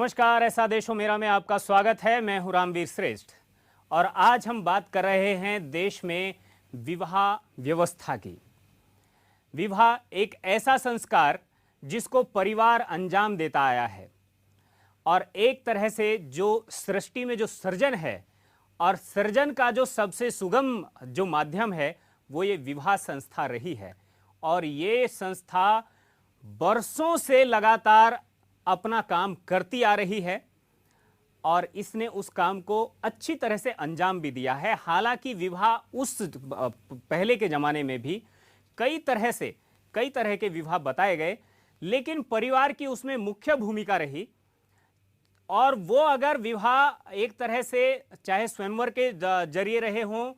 नमस्कार, ऐसा देश हो मेरा में आपका स्वागत है। मैं हूं रामवीर श्रेष्ठ और आज हम बात कर रहे हैं देश में विवाह व्यवस्था की। विवाह एक ऐसा संस्कार जिसको परिवार अंजाम देता आया है और एक तरह से जो सृष्टि में जो सृजन है और सृजन का जो सबसे सुगम जो माध्यम है वो ये विवाह संस्था रही है। और ये संस्था बरसों से लगातार अपना काम करती आ रही है और इसने उस काम को अच्छी तरह से अंजाम भी दिया है। हालांकि विवाह उस पहले के ज़माने में भी कई तरह के विवाह बताए गए, लेकिन परिवार की उसमें मुख्य भूमिका रही। और वो अगर विवाह एक तरह से चाहे स्वयंवर के जरिए रहे हों,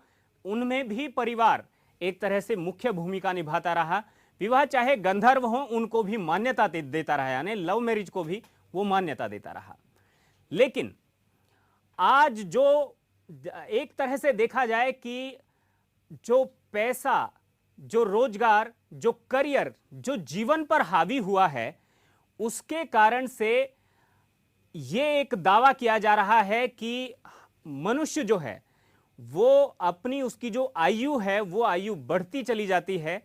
उनमें भी परिवार एक तरह से मुख्य भूमिका निभाता रहा। विवाह चाहे गंधर्व हों, उनको भी मान्यता देता रहा, यानी लव मैरिज को भी वो मान्यता देता रहा। लेकिन आज जो एक तरह से देखा जाए कि जो पैसा, जो रोजगार, जो करियर, जो जीवन पर हावी हुआ है, उसके कारण से ये एक दावा किया जा रहा है कि मनुष्य जो है वो अपनी उसकी जो आयु है वो आयु बढ़ती चली जाती है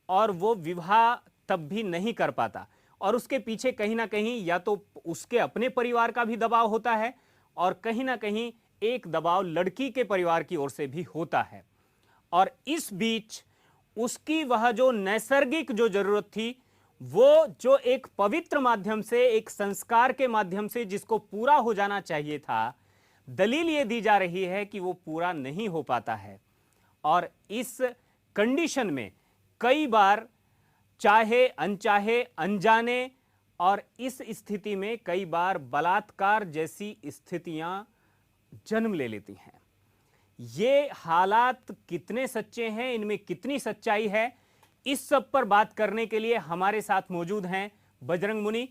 और वो विवाह तब भी नहीं कर पाता। और उसके पीछे कहीं ना कहीं या तो उसके अपने परिवार का भी दबाव होता है और कहीं ना कहीं एक दबाव लड़की के परिवार की ओर से भी होता है। और इस बीच उसकी वह जो नैसर्गिक जो जरूरत थी, वो जो एक पवित्र माध्यम से, एक संस्कार के माध्यम से जिसको पूरा हो जाना चाहिए था, दलील ये दी जा रही है कि वो पूरा नहीं हो पाता है। और इस कंडीशन में कई बार चाहे अनचाहे, अनजाने, और इस स्थिति में कई बार बलात्कार जैसी स्थितियां जन्म ले लेती हैं। ये हालात कितने सच्चे हैं, इनमें कितनी सच्चाई है, इस सब पर बात करने के लिए हमारे साथ मौजूद हैं बजरंग मुनि।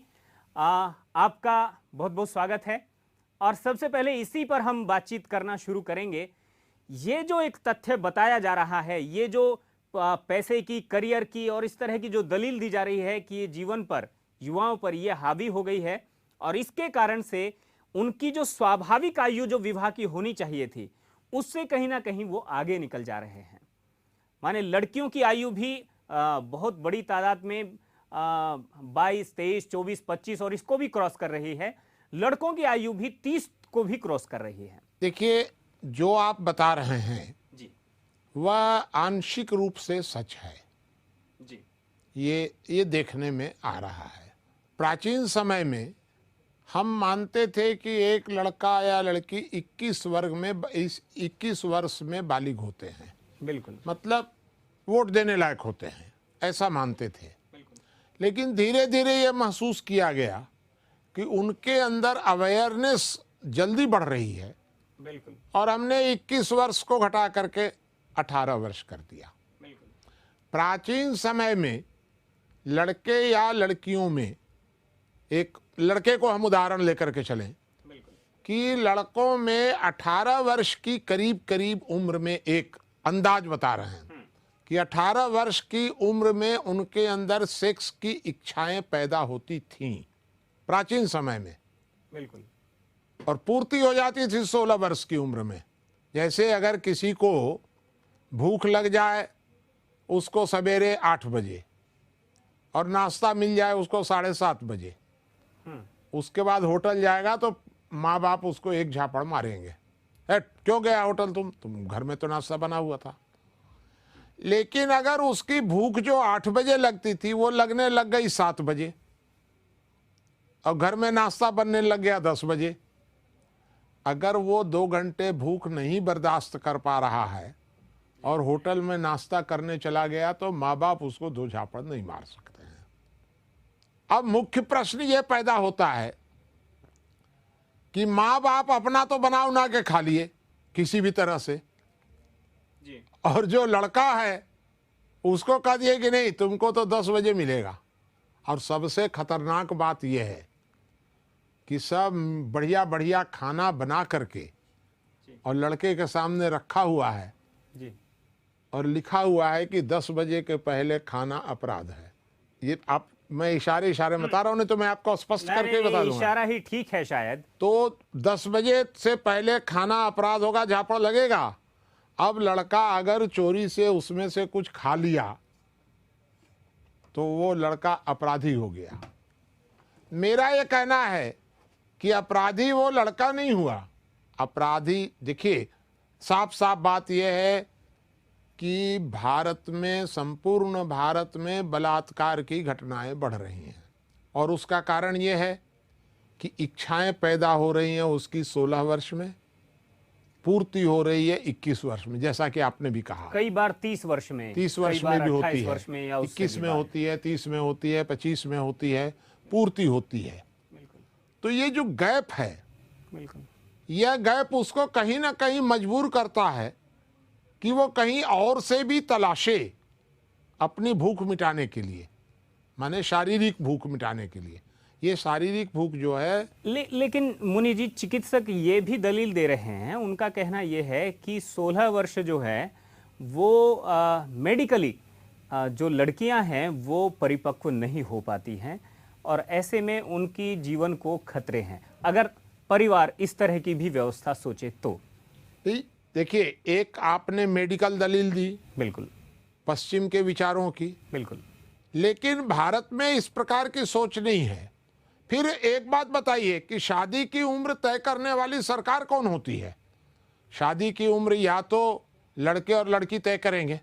आपका बहुत बहुत स्वागत है। और सबसे पहले इसी पर हम बातचीत करना शुरू करेंगे। ये जो एक तथ्य बताया जा रहा है, ये जो पैसे की, करियर की और इस तरह की जो दलील दी जा रही है कि ये जीवन पर, युवाओं पर ये हावी हो गई है और इसके कारण से उनकी जो स्वाभाविक आयु जो विवाह की होनी चाहिए थी, उससे कहीं ना कहीं वो आगे निकल जा रहे हैं। माने लड़कियों की आयु भी बहुत बड़ी तादाद में 22, 23, 24, 25 और इसको भी क्रॉस कर रही है। लड़कों की आयु भी 30 को भी क्रॉस कर रही है। देखिए, जो आप बता रहे हैं जी वह आंशिक रूप से सच है। जी ये देखने में आ रहा है। प्राचीन समय में हम मानते थे कि एक लड़का या लड़की 21 वर्ष में बालिग होते हैं, बिल्कुल, मतलब वोट देने लायक होते हैं, ऐसा मानते थे। बिल्कुल, लेकिन धीरे धीरे ये महसूस किया गया कि उनके अंदर अवेयरनेस जल्दी बढ़ रही है बिल्कुल, और हमने 21 वर्ष को घटा करके 18 वर्ष कर दिया। बिल्कुल, प्राचीन समय में लड़के या लड़कियों में, एक लड़के को हम उदाहरण लेकर के चलें बिल्कुल, कि लड़कों में 18 वर्ष की करीब करीब उम्र में, एक अंदाज बता रहे हैं कि 18 वर्ष की उम्र में उनके अंदर सेक्स की इच्छाएं पैदा होती थीं प्राचीन समय में, बिल्कुल, और पूर्ति हो जाती थी 16 वर्ष की उम्र में। जैसे अगर किसी को भूख लग जाए उसको सवेरे 8 बजे और नाश्ता मिल जाए उसको 7:30 बजे, उसके बाद होटल जाएगा तो माँ बाप उसको एक झापड़ मारेंगे, क्यों गया होटल, तुम घर में तो नाश्ता बना हुआ था। लेकिन अगर उसकी भूख जो 8 बजे लगती थी वो लगने लग गई 7 बजे और घर में नाश्ता बनने लग गया 10 बजे, अगर वो 2 घंटे भूख नहीं बर्दाश्त कर पा रहा है और होटल में नाश्ता करने चला गया तो माँ बाप उसको 2 झापड़ नहीं मार सकते हैं। अब मुख्य प्रश्न ये पैदा होता है कि माँ बाप अपना तो बना उना के खा लिए किसी भी तरह से जी, और जो लड़का है उसको कह दिए कि नहीं, तुमको तो 10 बजे मिलेगा। और सबसे खतरनाक बात यह है कि सब बढ़िया बढ़िया खाना बना करके और लड़के के सामने रखा हुआ है जी, और लिखा हुआ है कि 10 बजे के पहले खाना अपराध है। ये आप मैं इशारे इशारे में बता रहा हूँ, नहीं तो मैं आपको स्पष्ट करके ही बता नहीं, दूंगा। इशारा ही ठीक है शायद। तो 10 बजे से पहले खाना अपराध होगा, झापड़ लगेगा। अब लड़का अगर चोरी से उसमें से कुछ खा लिया तो वो लड़का अपराधी हो गया। मेरा ये कहना है कि अपराधी वो लड़का नहीं हुआ। अपराधी, देखिए साफ साफ बात यह है कि भारत में, संपूर्ण भारत में बलात्कार की घटनाएं बढ़ रही हैं, और उसका कारण ये है कि इच्छाएं पैदा हो रही हैं उसकी 16 वर्ष में, पूर्ति हो रही है 21 वर्ष में, जैसा कि आपने भी कहा। कई बार 30 वर्ष में, 30 कई वर्ष बार में भी 28 होती वर्ष में है, या उससे 21 भी में बाहर। होती है, 30 में होती है, 25 में होती है, पूर्ति होती है। तो ये जो गैप है, बिल्कुल, यह गैप उसको कहीं ना कहीं मजबूर करता है कि वो कहीं और से भी तलाशे अपनी भूख मिटाने के लिए, माने शारीरिक भूख मिटाने के लिए। ये शारीरिक भूख जो है, लेकिन मुनि जी, चिकित्सक ये भी दलील दे रहे हैं, उनका कहना ये है कि 16 वर्ष जो है वो मेडिकली जो लड़कियां हैं वो परिपक्व नहीं हो पाती हैं, और ऐसे में उनकी जीवन को खतरे हैं अगर परिवार इस तरह की भी व्यवस्था सोचे तो। देखिए, एक आपने मेडिकल दलील दी, बिल्कुल, पश्चिम के विचारों की, बिल्कुल, लेकिन भारत में इस प्रकार की सोच नहीं है। फिर एक बात बताइए कि शादी की उम्र तय करने वाली सरकार कौन होती है? शादी की उम्र या तो लड़के और लड़की तय करेंगे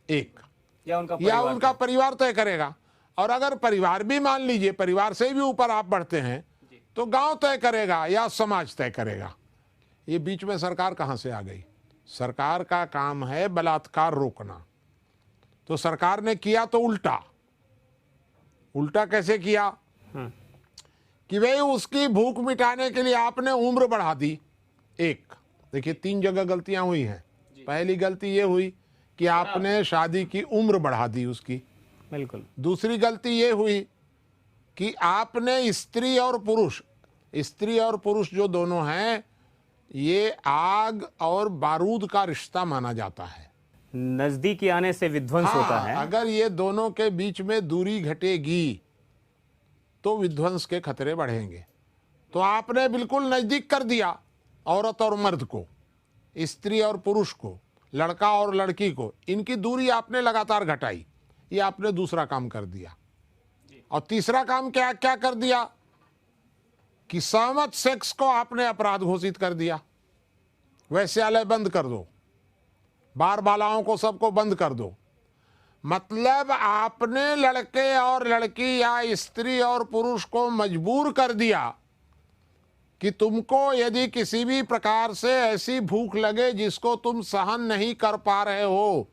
एक, या उनका परिवार तय करेगा, और अगर परिवार भी, मान लीजिए परिवार से भी ऊपर आप बढ़ते हैं तो गांव तय करेगा या समाज तय करेगा। ये बीच में सरकार कहां से आ गई? सरकार का काम है बलात्कार रोकना, तो सरकार ने किया तो उल्टा। उल्टा कैसे किया? कि भाई उसकी भूख मिटाने के लिए आपने उम्र बढ़ा दी। एक, देखिए 3 जगह गलतियां हुई हैं। पहली गलती ये हुई कि आपने शादी की उम्र बढ़ा दी उसकी। बिल्कुल। दूसरी गलती ये हुई कि आपने स्त्री और पुरुष जो दोनों हैं, ये आग और बारूद का रिश्ता माना जाता है। नजदीकी आने से विध्वंस होता है। अगर ये दोनों के बीच में दूरी घटेगी तो विध्वंस के खतरे बढ़ेंगे। तो आपने बिल्कुल नजदीक कर दिया औरत और मर्द को, स्त्री और पुरुष को, लड़का और लड़की को, इनकी दूरी आपने लगातार घटाई। ये आपने दूसरा काम कर दिया। और तीसरा काम क्या क्या कर दिया कि सहमत सेक्स को आपने अपराध घोषित कर दिया। वैश्यालय बंद कर दो, बार बालाओं को सबको बंद कर दो। मतलब आपने लड़के और लड़की या स्त्री और पुरुष को मजबूर कर दिया कि तुमको यदि किसी भी प्रकार से ऐसी भूख लगे जिसको तुम सहन नहीं कर पा रहे हो,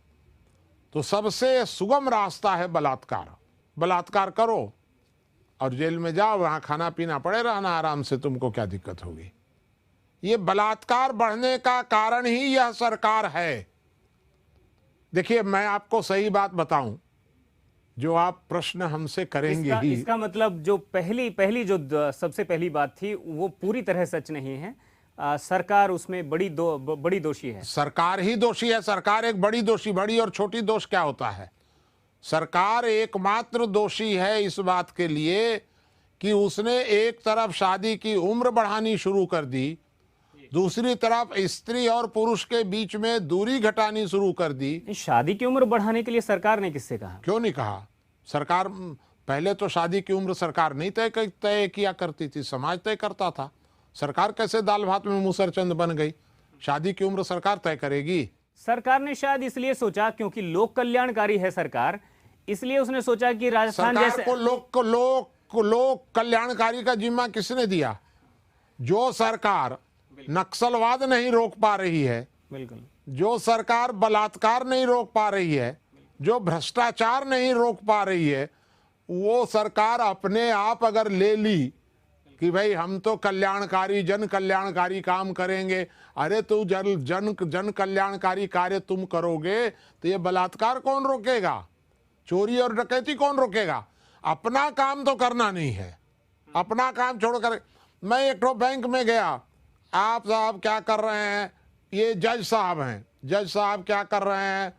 तो सबसे सुगम रास्ता है बलात्कार। बलात्कार करो और जेल में जाओ, वहां खाना पीना पड़े रहना आराम से, तुमको क्या दिक्कत होगी। ये बलात्कार बढ़ने का कारण ही यह सरकार है। देखिए, मैं आपको सही बात बताऊं, जो आप प्रश्न हमसे करेंगे ही, इसका मतलब जो पहली जो सबसे पहली बात थी वो पूरी तरह सच नहीं है। सरकार उसमें बड़ी दोषी है। सरकार ही दोषी है। सरकार एक बड़ी दोषी, बड़ी और छोटी दोष क्या होता है? सरकार एकमात्र दोषी है इस बात के लिए कि उसने एक तरफ शादी की उम्र बढ़ानी शुरू कर दी, दूसरी तरफ स्त्री और पुरुष के बीच में दूरी घटानी शुरू कर दी। शादी की उम्र बढ़ाने के लिए सरकार ने किससे कहा? क्यों नहीं कहा? सरकार पहले तो शादी की उम्र सरकार नहीं तय किया करती थी, समाज तय करता था। सरकार कैसे दाल भात में मूसरचंद बन गई? शादी की उम्र सरकार तय करेगी। सरकार ने शायद इसलिए सोचा क्योंकि लोक कल्याणकारी है सरकार, इसलिए उसने सोचा कि राजस्थान जैसे लोक कल्याणकारी का जिम्मा किसने दिया? जो सरकार नक्सलवाद नहीं रोक पा रही है, बिल्कुल, जो सरकार बलात्कार नहीं रोक पा रही है, जो भ्रष्टाचार नहीं रोक पा रही है, वो सरकार अपने आप अगर ले ली कि भाई हम तो कल्याणकारी, जन कल्याणकारी काम करेंगे, अरे तो जन कल्याणकारी कार्य तुम करोगे तो ये बलात्कार कौन रोकेगा? चोरी और डकैती कौन रोकेगा? अपना काम तो करना नहीं है। अपना काम छोड़कर, मैं एक तो बैंक में गया, आप साहब क्या कर रहे हैं? ये जज साहब हैं। जज साहब क्या कर रहे हैं?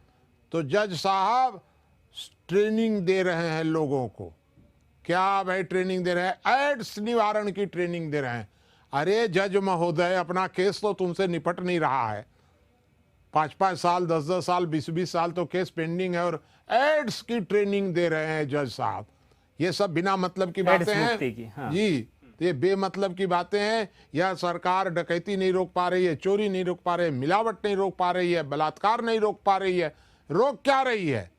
तो जज साहब ट्रेनिंग दे रहे हैं लोगों को क्या भाई ट्रेनिंग दे रहे हैं? एड्स निवारण की ट्रेनिंग दे रहे हैं। अरे जज महोदय, अपना केस तो तुमसे निपट नहीं रहा है। 5-5 साल, 10-10 साल, 20-20 साल तो केस पेंडिंग है, और एड्स की ट्रेनिंग दे रहे हैं जज साहब। ये सब बिना मतलब की बातें हैं। हाँ। जी, ये बेमतलब की बातें हैं। यह सरकार डकैती नहीं रोक पा रही है, चोरी नहीं रोक पा रही है, मिलावट नहीं रोक पा रही है, बलात्कार नहीं रोक पा रही है। रोक क्या रही है?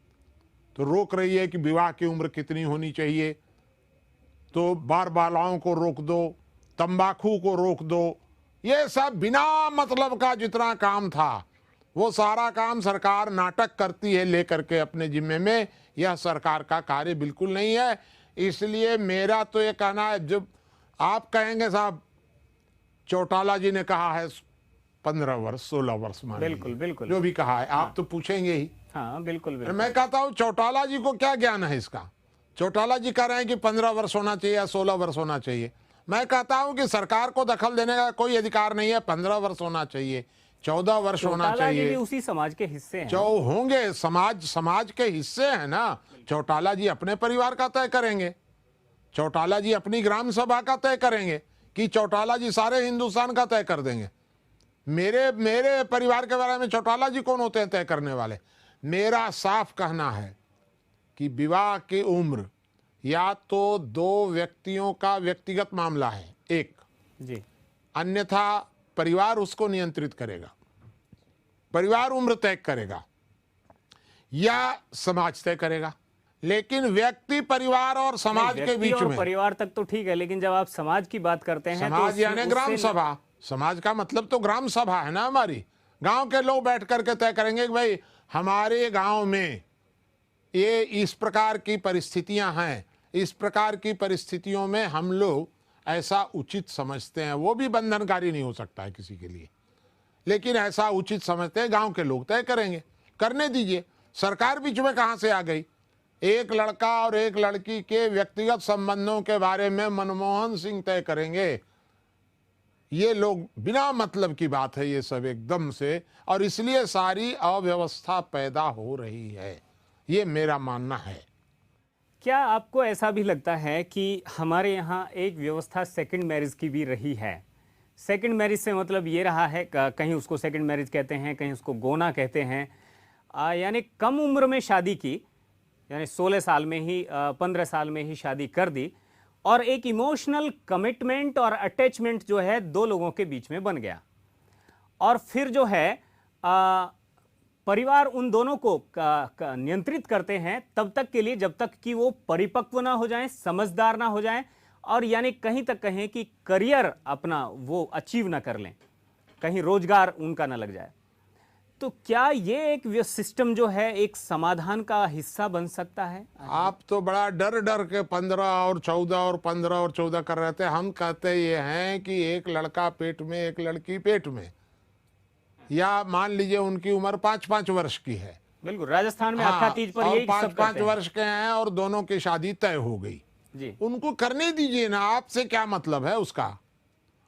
तो रोक रही है कि विवाह की उम्र कितनी होनी चाहिए, तो बार बालाओं को रोक दो, तंबाकू को रोक दो। ये सब बिना मतलब का जितना काम था, वो सारा काम सरकार नाटक करती है लेकर के अपने जिम्मे में। यह सरकार का कार्य बिल्कुल नहीं है। इसलिए मेरा तो ये कहना है, जब आप कहेंगे साहब चौटाला जी ने कहा है 15 वर्ष 16 वर्ष, मान बिल्कुल बिल्कुल, जो भी कहा है, आप तो पूछेंगे ही। हाँ बिल्कुल बिल्कुल। मैं कहता हूं चौटाला जी को क्या ज्ञान है इसका? चौटाला जी कह रहे हैं कि 15 वर्ष होना चाहिए या 16 वर्ष होना चाहिए। मैं कहता हूं कि सरकार को दखल देने का कोई अधिकार नहीं है। 15 वर्ष होना चाहिए, 14 वर्ष होना चौटाला जी भी चाहिए। उसी समाज के हिस्से हैं। जो होंगे समाज के हिस्से हैं ना। चौटाला जी अपने परिवार का तय करेंगे, चौटाला जी अपनी ग्राम सभा का तय करेंगे, कि चौटाला जी सारे हिंदुस्तान का तय कर देंगे? मेरे परिवार के बारे में चौटाला जी कौन होते हैं तय करने वाले? मेरा साफ कहना है कि विवाह की उम्र या तो दो व्यक्तियों का व्यक्तिगत मामला है, एक जी, अन्यथा परिवार उसको नियंत्रित करेगा, परिवार उम्र तय करेगा, या समाज तय करेगा। लेकिन व्यक्ति, परिवार और समाज के बीच में, परिवार तक तो ठीक है, लेकिन जब आप समाज की बात करते हैं समाज तो यानी ग्राम सभा, समाज का मतलब तो ग्राम सभा है ना। हमारी गांव के लोग बैठ करके तय करेंगे कि भाई हमारे गांव में ये इस प्रकार की परिस्थितियां हैं, इस प्रकार की परिस्थितियों में हम लोग ऐसा उचित समझते हैं। वो भी बंधनकारी नहीं हो सकता है किसी के लिए, लेकिन ऐसा उचित समझते हैं, गांव के लोग तय करेंगे, करने दीजिए। सरकार बीच में कहां से आ गई? एक लड़का और एक लड़की के व्यक्तिगत संबंधों के बारे में मनमोहन सिंह तय करेंगे? ये लोग बिना मतलब की बात है ये सब एकदम से, और इसलिए सारी अव्यवस्था पैदा हो रही है, ये मेरा मानना है। क्या आपको ऐसा भी लगता है कि हमारे यहाँ एक व्यवस्था सेकंड मैरिज की भी रही है? सेकंड मैरिज से मतलब ये रहा है, कहीं उसको सेकंड मैरिज कहते हैं, कहीं उसको गोना कहते हैं, यानी कम उम्र में शादी की, यानी 16 साल में ही 15 साल में ही शादी कर दी, और एक इमोशनल कमिटमेंट और अटैचमेंट जो है दो लोगों के बीच में बन गया, और फिर जो है परिवार उन दोनों को नियंत्रित करते हैं तब तक के लिए जब तक कि वो परिपक्व ना हो जाएं, समझदार ना हो जाएं, और यानी कहीं तक कहें कि करियर अपना वो अचीव ना कर लें, कहीं रोजगार उनका ना लग जाए। तो क्या ये एक सिस्टम जो है एक समाधान का हिस्सा बन सकता है? आप तो बड़ा डर डर के 15 और 14 और 15 और 14 कर रहे थे। हम कहते ये हैं कि एक लड़का पेट में, एक लड़की पेट में, या मान लीजिए उनकी उम्र 5-5 वर्ष की है। बिल्कुल, राजस्थान में हाँ, अक्खा तीज पर यही सब 5-5 करते हैं। वर्ष के हैं और दोनों की शादी तय हो गई जी, उनको करने दीजिए ना। आपसे क्या मतलब है उसका?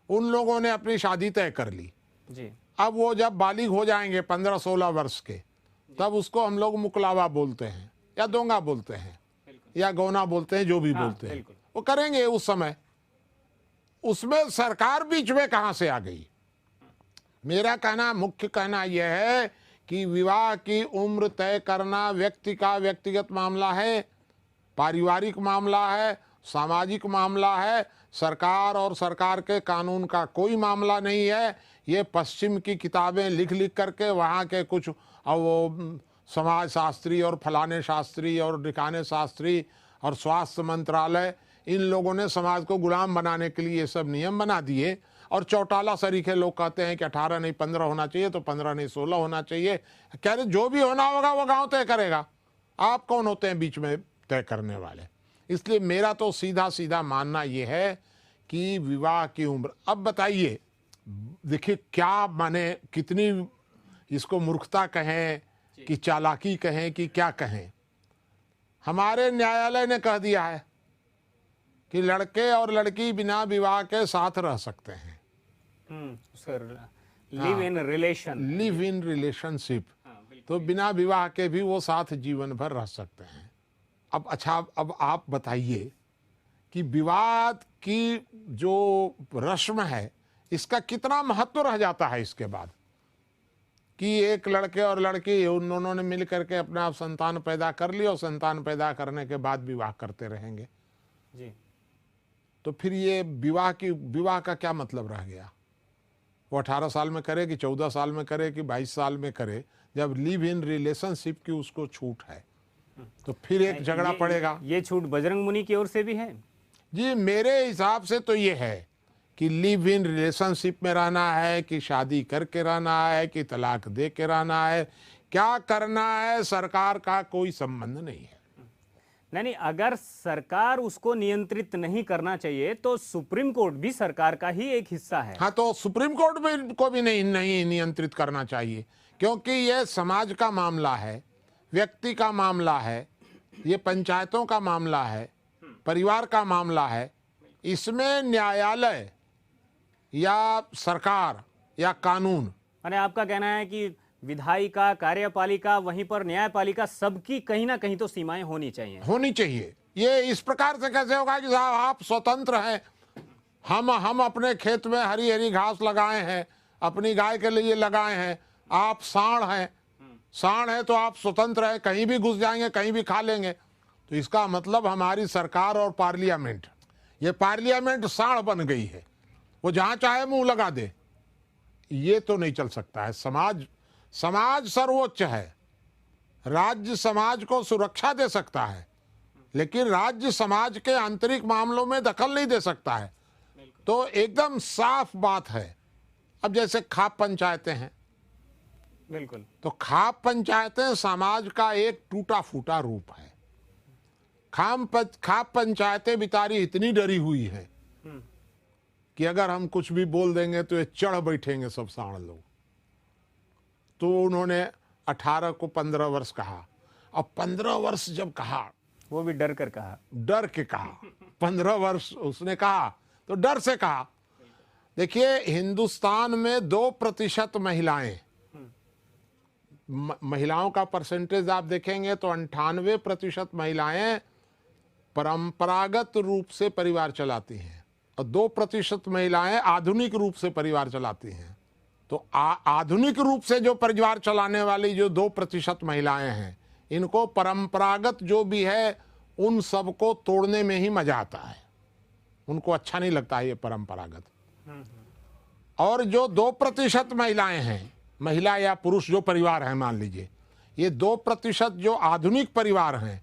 उन लोगों ने अपनी शादी तय कर ली। जी, अब वो जब बालिग हो जाएंगे 15-16 वर्ष के, तब उसको हम लोग मुकलावा बोलते हैं, या दोंगा बोलते हैं, या गौना बोलते हैं, जो भी बोलते हैं, वो करेंगे उस समय। उसमें सरकार बीच में कहां से आ गई? मेरा कहना, मुख्य कहना यह है कि विवाह की उम्र तय करना व्यक्ति का व्यक्तिगत मामला है, पारिवारिक मामला है, सामाजिक मामला है। सरकार और सरकार के कानून का कोई मामला नहीं है। ये पश्चिम की किताबें लिख लिख करके वहाँ के कुछ वो समाज शास्त्री और फलाने शास्त्री और ढिकाने शास्त्री और स्वास्थ्य मंत्रालय, इन लोगों ने समाज को गुलाम बनाने के लिए ये सब नियम बना दिए। और चौटाला सरीखे लोग कहते हैं कि 18 नहीं 15 होना चाहिए, तो 15 नहीं 16 होना चाहिए। कह रहे जो भी होना होगा वो गांव तय करेगा। आप कौन होते हैं बीच में तय करने वाले? इसलिए मेरा तो सीधा सीधा मानना यह है कि विवाह की उम्र, अब बताइए, देखिए क्या माने, कितनी इसको मूर्खता कहें कि चालाकी कहें कि क्या कहें। हमारे न्यायालय ने कह दिया है कि लड़के और लड़की बिना विवाह के साथ रह सकते हैं। Sir, live in relation, live in relationship, तो बिना विवाह के भी वो साथ जीवन भर रह सकते हैं। अब अच्छा, अब आप बताइए कि विवाद की जो रस्म है इसका कितना महत्व रह जाता है इसके बाद, कि एक लड़के और लड़की उन्होंने मिल करके अपने आप संतान पैदा कर ली और संतान पैदा करने के बाद विवाह करते रहेंगे। जी। तो फिर ये विवाह का क्या मतलब रह गया? वो 18 साल में करे कि 14 साल में करे कि 22 साल में करे, जब लिव इन रिलेशनशिप की उसको छूट है तो फिर एक झगड़ा पड़ेगा। ये छूट बजरंग मुनि की ओर से भी है? जी, मेरे हिसाब से तो ये है कि लिव इन रिलेशनशिप में रहना है कि शादी करके रहना है कि तलाक दे के रहना है, क्या करना है, सरकार का कोई संबंध नहीं है। नहीं, अगर सरकार उसको नियंत्रित नहीं करना चाहिए तो सुप्रीम कोर्ट भी सरकार का ही एक हिस्सा है। हाँ, तो सुप्रीम कोर्ट को भी नहीं नियंत्रित करना चाहिए, क्योंकि ये समाज का मामला है, व्यक्ति का मामला है, ये पंचायतों का मामला है, परिवार का मामला है। इसमें न्यायालय या सरकार या कानून, माने आपका कहना है कि विधायिका, कार्यपालिका, वहीं पर न्यायपालिका, सबकी कहीं ना कहीं तो सीमाएं होनी चाहिए। ये इस प्रकार से कैसे होगा कि साहब आप स्वतंत्र हैं, हम अपने खेत में हरी हरी घास लगाए हैं, अपनी गाय के लिए लगाए हैं, आप सांड हैं तो आप स्वतंत्र हैं, कहीं भी घुस जाएंगे, कहीं भी खा लेंगे। तो इसका मतलब हमारी सरकार और पार्लियामेंट, ये पार्लियामेंट सांड बन गई है, वो जहां चाहे मुंह लगा दे। ये तो नहीं चल सकता है। समाज सर्वोच्च है, राज्य समाज को सुरक्षा दे सकता है, लेकिन राज्य समाज के आंतरिक मामलों में दखल नहीं दे सकता है। तो एकदम साफ बात है। अब जैसे खाप पंचायतें हैं, बिल्कुल, तो खाप पंचायतें समाज का एक टूटा फूटा रूप है। खाप पंचायतें बेचारी इतनी डरी हुई है कि अगर हम कुछ भी बोल देंगे तो ये चढ़ बैठेंगे सब सांड लोग। तो उन्होंने 18 को 15 वर्ष कहा। अब 15 वर्ष जब कहा, वो भी डर के कहा 15 वर्ष उसने कहा तो डर से कहा। देखिए, हिंदुस्तान में 2% महिलाएं, महिलाओं का परसेंटेज आप देखेंगे तो 98% महिलाएं परंपरागत रूप से परिवार चलाती हैं और 2% महिलाएं आधुनिक रूप से परिवार चलाती हैं। तो आधुनिक रूप से जो परिवार चलाने वाली जो 2% महिलाएं हैं, इनको परंपरागत जो भी है उन सबको तोड़ने में ही मजा आता है। उनको अच्छा नहीं लगता है ये परंपरागत। और जो 2% महिलाएं हैं, महिला या पुरुष जो परिवार है, मान लीजिए ये 2% जो आधुनिक परिवार हैं,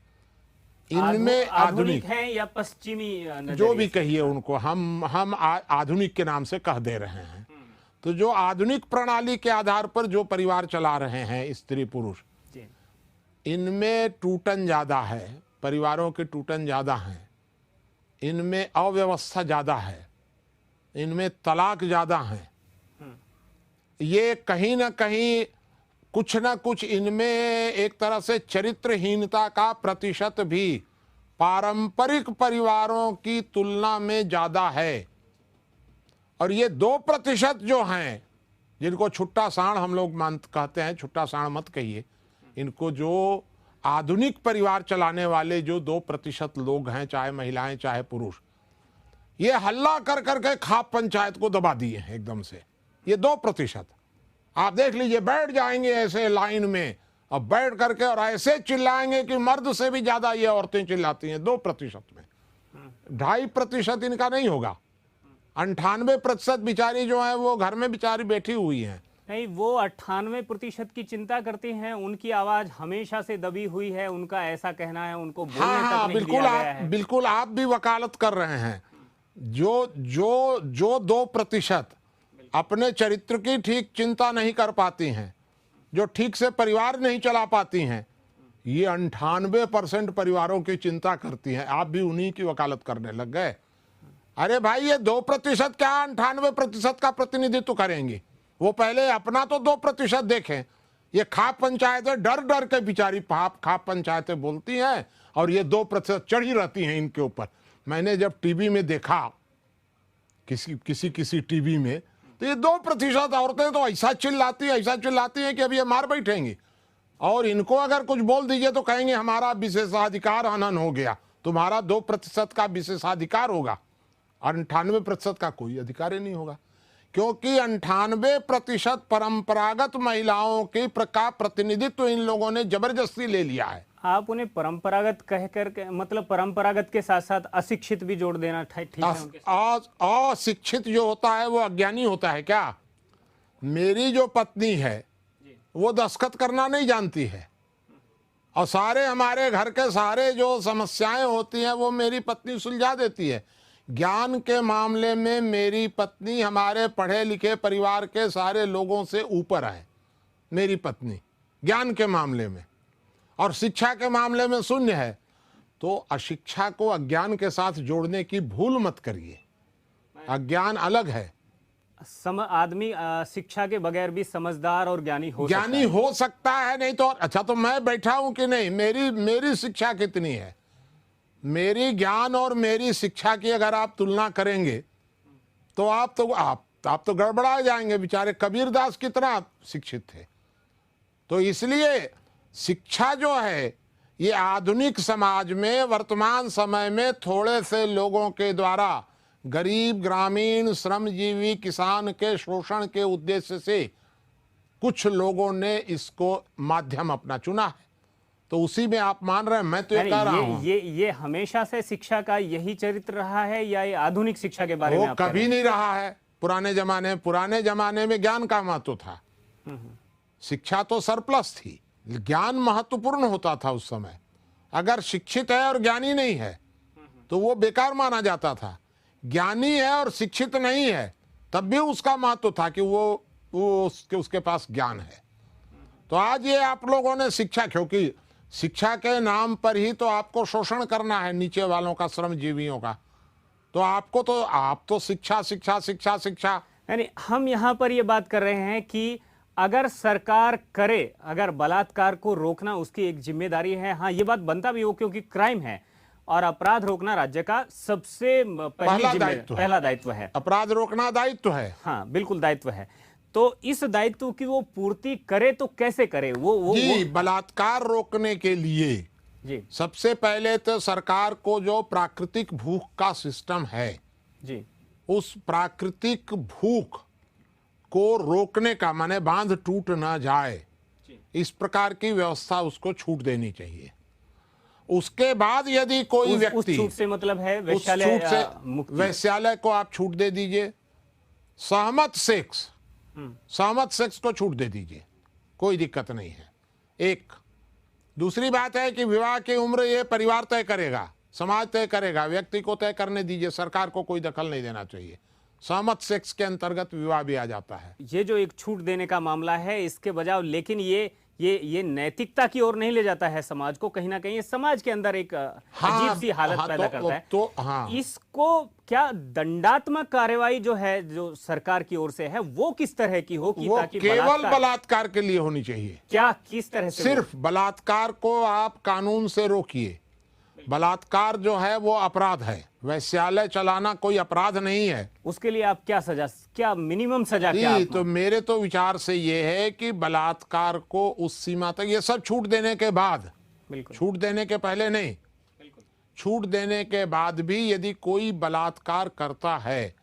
इनमें आधुनिक हैं या पश्चिमी, जो भी कहिए उनको, हम आधुनिक के नाम से कह दे रहे हैं। तो जो आधुनिक प्रणाली के आधार पर जो परिवार चला रहे हैं स्त्री पुरुष, इनमें टूटन ज्यादा है, परिवारों के टूटन ज्यादा हैं, इनमें अव्यवस्था ज्यादा है, इनमें तलाक ज्यादा है। ये कहीं ना कहीं कुछ ना कुछ इनमें एक तरह से चरित्रहीनता का प्रतिशत भी पारंपरिक परिवारों की तुलना में ज्यादा है। और ये 2% जो हैं, जिनको छुट्टा सांड हम लोग कहते हैं, छुट्टा सांड मत कहिए, इनको जो आधुनिक परिवार चलाने वाले जो 2% लोग हैं, चाहे महिलाएं चाहे पुरुष, ये हल्ला कर करके खाप पंचायत को दबा दिए हैं एकदम से। ये 2% आप देख लीजिए, बैठ जाएंगे ऐसे लाइन में और बैठ करके और ऐसे चिल्लाएंगे कि मर्द से भी ज्यादा ये औरतें चिल्लाती हैं 2% में। 2.5% इनका नहीं होगा। 98% बिचारी जो है वो घर में बिचारी बैठी हुई हैं। नहीं, वो 98% की चिंता करती हैं, उनकी आवाज हमेशा से दबी हुई है, उनका ऐसा कहना है, उनको बोलने तक नहीं दिया गया है। बिल्कुल आप भी वकालत कर रहे हैं। जो 2% अपने चरित्र की ठीक चिंता नहीं कर पाती हैं, जो ठीक से परिवार नहीं चला पाती हैं, ये 98% परिवारों की चिंता करती हैं। आप भी उन्हीं की वकालत करने लग गए। अरे भाई, ये 2% क्या 98% का प्रतिनिधित्व करेंगे? वो पहले अपना तो 2% देखें। ये खाप पंचायतें डर डर के बिचारी खाप पंचायतें बोलती हैं और ये 2% चढ़ी रहती हैं इनके ऊपर। मैंने जब टीवी में देखा, किसी टीवी में, तो ये 2% औरतें तो ऐसा चिल्लाती हैं कि अब ये मार बैठेंगी। और इनको अगर कुछ बोल दीजिए तो कहेंगे हमारा विशेषाधिकार हनन हो गया, तुम्हारा 2% का विशेषाधिकार होगा और 98% का कोई अधिकार ही नहीं होगा, क्योंकि 98% परंपरागत महिलाओं की का प्रतिनिधित्व इन लोगों ने जबरदस्ती ले लिया है। आप उन्हें परंपरागत कह कर मतलब परंपरागत के साथ साथ अशिक्षित भी जोड़ देना ठीक है उनके साथ? अशिक्षित जो होता है वो अज्ञानी होता है क्या? मेरी जो पत्नी है वो दस्तखत करना नहीं जानती है, और सारे हमारे घर के सारे जो समस्याएं होती हैं वो मेरी पत्नी सुलझा देती है। ज्ञान के मामले में मेरी पत्नी हमारे पढ़े लिखे परिवार के सारे लोगों से ऊपर है, मेरी पत्नी ज्ञान के मामले में, और शिक्षा के मामले में शून्य है। तो अशिक्षा को अज्ञान के साथ जोड़ने की भूल मत करिए। अज्ञान अलग है। आदमी शिक्षा के बगैर भी समझदार और ज्ञानी हो सकता है। नहीं तो अच्छा, तो मैं बैठा हूं कि नहीं, मेरी शिक्षा कितनी है? मेरी ज्ञान और मेरी शिक्षा की अगर आप तुलना करेंगे तो आप तो गड़बड़ा जाएंगे। बेचारे कबीरदास कितना शिक्षित थे। तो इसलिए शिक्षा जो है ये आधुनिक समाज में वर्तमान समय में थोड़े से लोगों के द्वारा गरीब ग्रामीण श्रमजीवी किसान के शोषण के उद्देश्य से कुछ लोगों ने इसको माध्यम अपना चुना है। तो उसी में आप मान रहे हैं, मैं तो ये कह रहा हूं। ये हमेशा से शिक्षा का यही चरित्र रहा है या ये आधुनिक शिक्षा के बारे में आप कभी नहीं रहा है। पुराने जमाने में ज्ञान का महत्व था, शिक्षा तो सरप्लस थी, ज्ञान महत्वपूर्ण होता था उस समय। अगर शिक्षित है और ज्ञानी नहीं है तो वो बेकार माना जाता था। ज्ञानी है और शिक्षित नहीं है तब भी उसका महत्व था कि वो उसके पास ज्ञान है। तो आज ये आप लोगों ने शिक्षा, क्योंकि शिक्षा के नाम पर ही तो आपको शोषण करना है नीचे वालों का, श्रमजीवियों का। तो आप तो शिक्षा। यानी हम यहाँ पर ये बात कर रहे हैं कि अगर सरकार करे, अगर बलात्कार को रोकना उसकी एक जिम्मेदारी है। हाँ, ये बात बनता भी हो क्योंकि क्राइम है और अपराध रोकना राज्य का सबसे पहला दायित्व है। अपराध रोकना दायित्व है। हाँ, बिल्कुल दायित्व है। तो इस दायित्व की वो पूर्ति करे तो कैसे करे? वो बलात्कार रोकने के लिए जी सबसे पहले तो सरकार को जो प्राकृतिक भूख का सिस्टम है जी, उस प्राकृतिक भूख को रोकने का, माने बांध टूट ना जाए, इस प्रकार की व्यवस्था उसको छूट देनी चाहिए। उसके बाद यदि कोई व्यक्ति, उस छूट से मतलब है वैश्यालय को आप छूट दे दीजिए, सहमत सेक्स को छूट दे दीजिए, कोई दिक्कत नहीं है। एक दूसरी बात है कि विवाह की उम्र ये परिवार तय करेगा, समाज तय करेगा, व्यक्ति को तय करने दीजिए, सरकार को कोई दखल नहीं देना चाहिए। सहमत सेक्स के अंतर्गत विवाह भी आ जाता है। ये जो एक छूट देने का मामला है इसके बजाय, लेकिन ये नैतिकता की ओर नहीं ले जाता है समाज को, कहीं ना कहीं समाज के अंदर एक अजीब सी हालत पैदा करता है। इसको क्या दंडात्मक कार्रवाई जो है, जो सरकार की ओर से है, वो किस तरह की हो कि ताकि केवल बलात्कार के लिए होनी चाहिए? क्या किस तरह से? सिर्फ बलात्कार को आप कानून से रोकिए। बलात्कार जो है वो अपराध है, वैश्यालय चलाना कोई अपराध नहीं है। उसके लिए आप क्या मिनिमम सजा क्या? तो मेरे तो विचार से ये है कि बलात्कार को उस सीमा तक, ये सब छूट देने के बाद, छूट देने के पहले नहीं, छूट देने के बाद भी यदि कोई बलात्कार करता है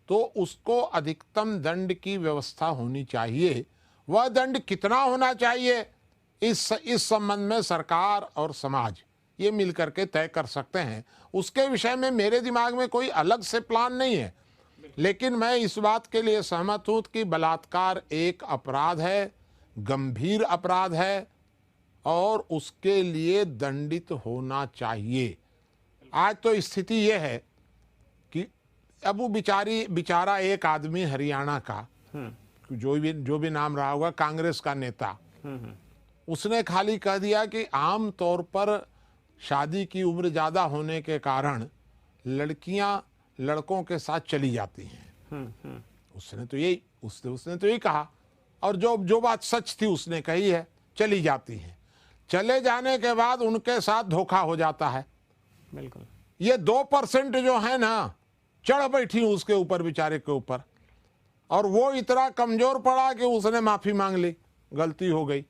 तो उसको अधिकतम दंड की व्यवस्था होनी चाहिए। वह दंड कितना होना चाहिए इस संबंध में सरकार और समाज ये मिलकर के तय कर सकते हैं। उसके विषय में मेरे दिमाग में कोई अलग से प्लान नहीं है, लेकिन मैं इस बात के लिए सहमत हूं कि बलात्कार एक अपराध है, गंभीर अपराध है और उसके लिए दंडित होना चाहिए। आज तो स्थिति यह है कि अब वो बेचारा एक आदमी हरियाणा का, जो भी नाम रहा होगा, कांग्रेस का नेता, उसने खाली कह दिया कि आम तौर पर शादी की उम्र ज़्यादा होने के कारण लड़कियां लड़कों के साथ चली जाती हैं। उसने तो यही कहा, और जो बात सच थी उसने कही है, चली जाती हैं। चले जाने के बाद उनके साथ धोखा हो जाता है। बिल्कुल। ये 2% जो है ना, चढ़ बैठी उसके ऊपर, बेचारे के ऊपर, और वो इतना कमजोर पड़ा कि उसने माफी मांग ली, गलती हो गई।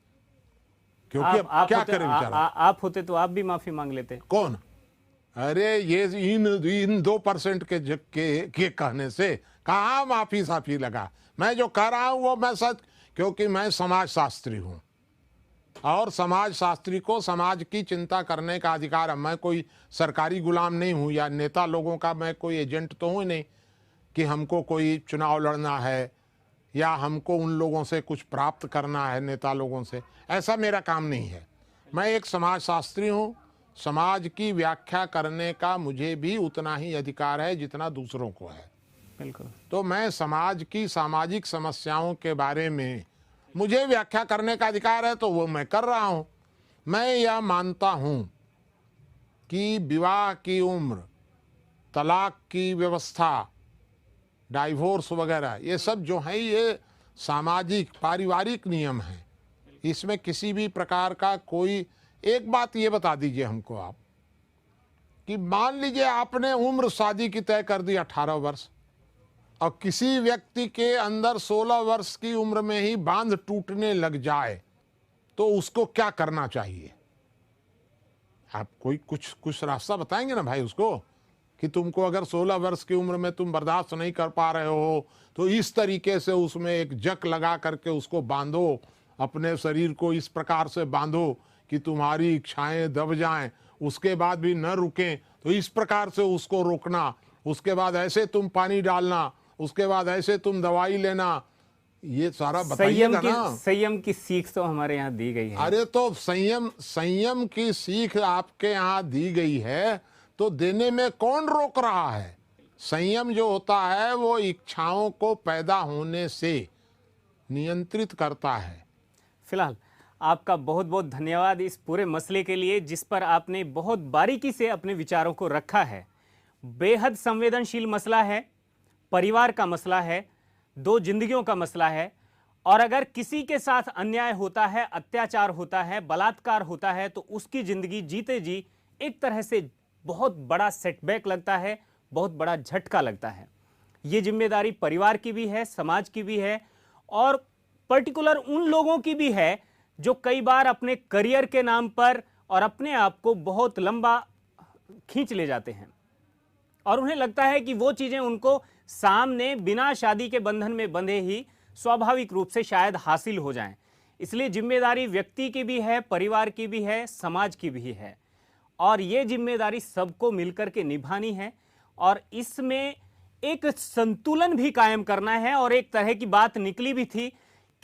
क्योंकि आप क्या करें बेचारा? आप होते तो आप भी माफी मांग लेते। कौन? अरे ये इन 2% के कहने से कहाँ माफी साफी लगा। मैं जो कह रहा हूँ वो मैं सच, क्योंकि मैं समाज शास्त्री हूँ और समाज शास्त्री को समाज की चिंता करने का अधिकार है। मैं कोई सरकारी गुलाम नहीं हूँ या नेता लोगों का मैं कोई एजेंट तो हूँ नहीं कि हमको कोई चुनाव लड़ना है या हमको उन लोगों से कुछ प्राप्त करना है, नेता लोगों से। ऐसा मेरा काम नहीं है। मैं एक समाज शास्त्री हूँ। समाज की व्याख्या करने का मुझे भी उतना ही अधिकार है जितना दूसरों को है। बिल्कुल। तो मैं समाज की सामाजिक समस्याओं के बारे में मुझे व्याख्या करने का अधिकार है, तो वो मैं कर रहा हूँ। मैं यह मानता हूँ कि विवाह की उम्र, तलाक की व्यवस्था, डाइवोर्स वगैरह, ये सब जो है ये सामाजिक पारिवारिक नियम है। इसमें किसी भी प्रकार का कोई, एक बात ये बता दीजिए हमको आप कि मान लीजिए आपने उम्र शादी की तय कर दी 18 वर्ष और किसी व्यक्ति के अंदर 16 वर्ष की उम्र में ही बांध टूटने लग जाए तो उसको क्या करना चाहिए? आप कोई कुछ रास्ता बताएंगे ना भाई उसको कि तुमको अगर 16 वर्ष की उम्र में तुम बर्दाश्त नहीं कर पा रहे हो तो इस तरीके से उसमें एक जक लगा करके उसको बांधो, अपने शरीर को इस प्रकार से बांधो कि तुम्हारी इच्छाएं दब जाएं, उसके बाद भी न रुकें, तो इस प्रकार से उसको रोकना, उसके बाद ऐसे तुम पानी डालना, उसके बाद ऐसे तुम दवाई लेना, ये सारा बताइएगा ना। संयम की सीख तो हमारे यहाँ दी गई है। अरे तो संयम की सीख आपके यहाँ दी गई है तो देने में कौन रोक रहा है? संयम जो होता है वो इच्छाओं को पैदा होने से नियंत्रित करता है। फिलहाल आपका बहुत बहुत धन्यवाद इस पूरे मसले के लिए, जिस पर आपने बहुत बारीकी से अपने विचारों को रखा है। बेहद संवेदनशील मसला है, परिवार का मसला है, दो जिंदगियों का मसला है, और अगर किसी के साथ अन्याय होता है, अत्याचार होता है, बलात्कार होता है तो उसकी जिंदगी जीते जी एक तरह से बहुत बड़ा सेटबैक लगता है, बहुत बड़ा झटका लगता है। ये जिम्मेदारी परिवार की भी है, समाज की भी है, और पर्टिकुलर उन लोगों की भी है जो कई बार अपने करियर के नाम पर और अपने आप को बहुत लंबा खींच ले जाते हैं और उन्हें लगता है कि वो चीजें उनको सामने बिना शादी के बंधन में बंधे ही स्वाभाविक रूप से शायद हासिल हो जाएं। इसलिए जिम्मेदारी व्यक्ति की भी है, परिवार की भी है, समाज की भी है, और ये जिम्मेदारी सबको मिलकर के निभानी है और इसमें एक संतुलन भी कायम करना है। और एक तरह की बात निकली भी थी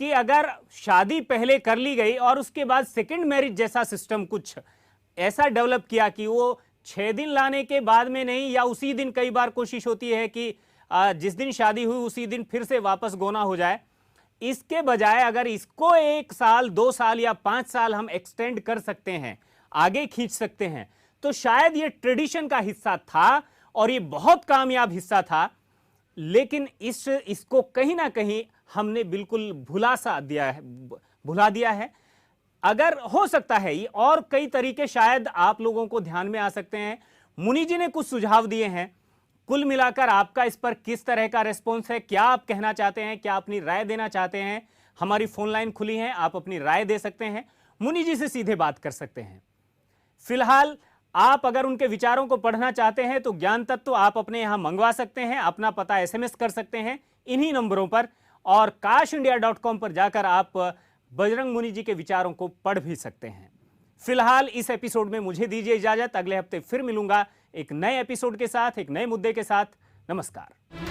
कि अगर शादी पहले कर ली गई और उसके बाद सेकंड मैरिज जैसा सिस्टम कुछ ऐसा डेवलप किया कि वो 6 दिन लाने के बाद में नहीं, या उसी दिन, कई बार कोशिश होती है कि जिस दिन शादी हुई उसी दिन फिर से वापस गोना हो जाए, इसके बजाय अगर इसको 1 साल, 2 साल या 5 साल हम एक्सटेंड कर सकते हैं, आगे खींच सकते हैं, तो शायद ये ट्रेडिशन का हिस्सा था और ये बहुत कामयाब हिस्सा था। लेकिन इसको कहीं ना कहीं हमने बिल्कुल भुला दिया है। अगर हो सकता है ये और कई तरीके शायद आप लोगों को ध्यान में आ सकते हैं। मुनि जी ने कुछ सुझाव दिए हैं। कुल मिलाकर आपका इस पर किस तरह का रिस्पॉन्स है? क्या आप कहना चाहते हैं? क्या अपनी राय देना चाहते हैं? हमारी फोन लाइन खुली है, आप अपनी राय दे सकते हैं, मुनि जी से सीधे बात कर सकते हैं। फिलहाल आप अगर उनके विचारों को पढ़ना चाहते हैं तो ज्ञान तत्व आप अपने यहां मंगवा सकते हैं, अपना पता SMS कर सकते हैं इन्हीं नंबरों पर, और kashindia.com पर जाकर आप बजरंग मुनि जी के विचारों को पढ़ भी सकते हैं। फिलहाल इस एपिसोड में मुझे दीजिए इजाजत। अगले हफ्ते फिर मिलूंगा एक नए एपिसोड के साथ, एक नए मुद्दे के साथ। नमस्कार।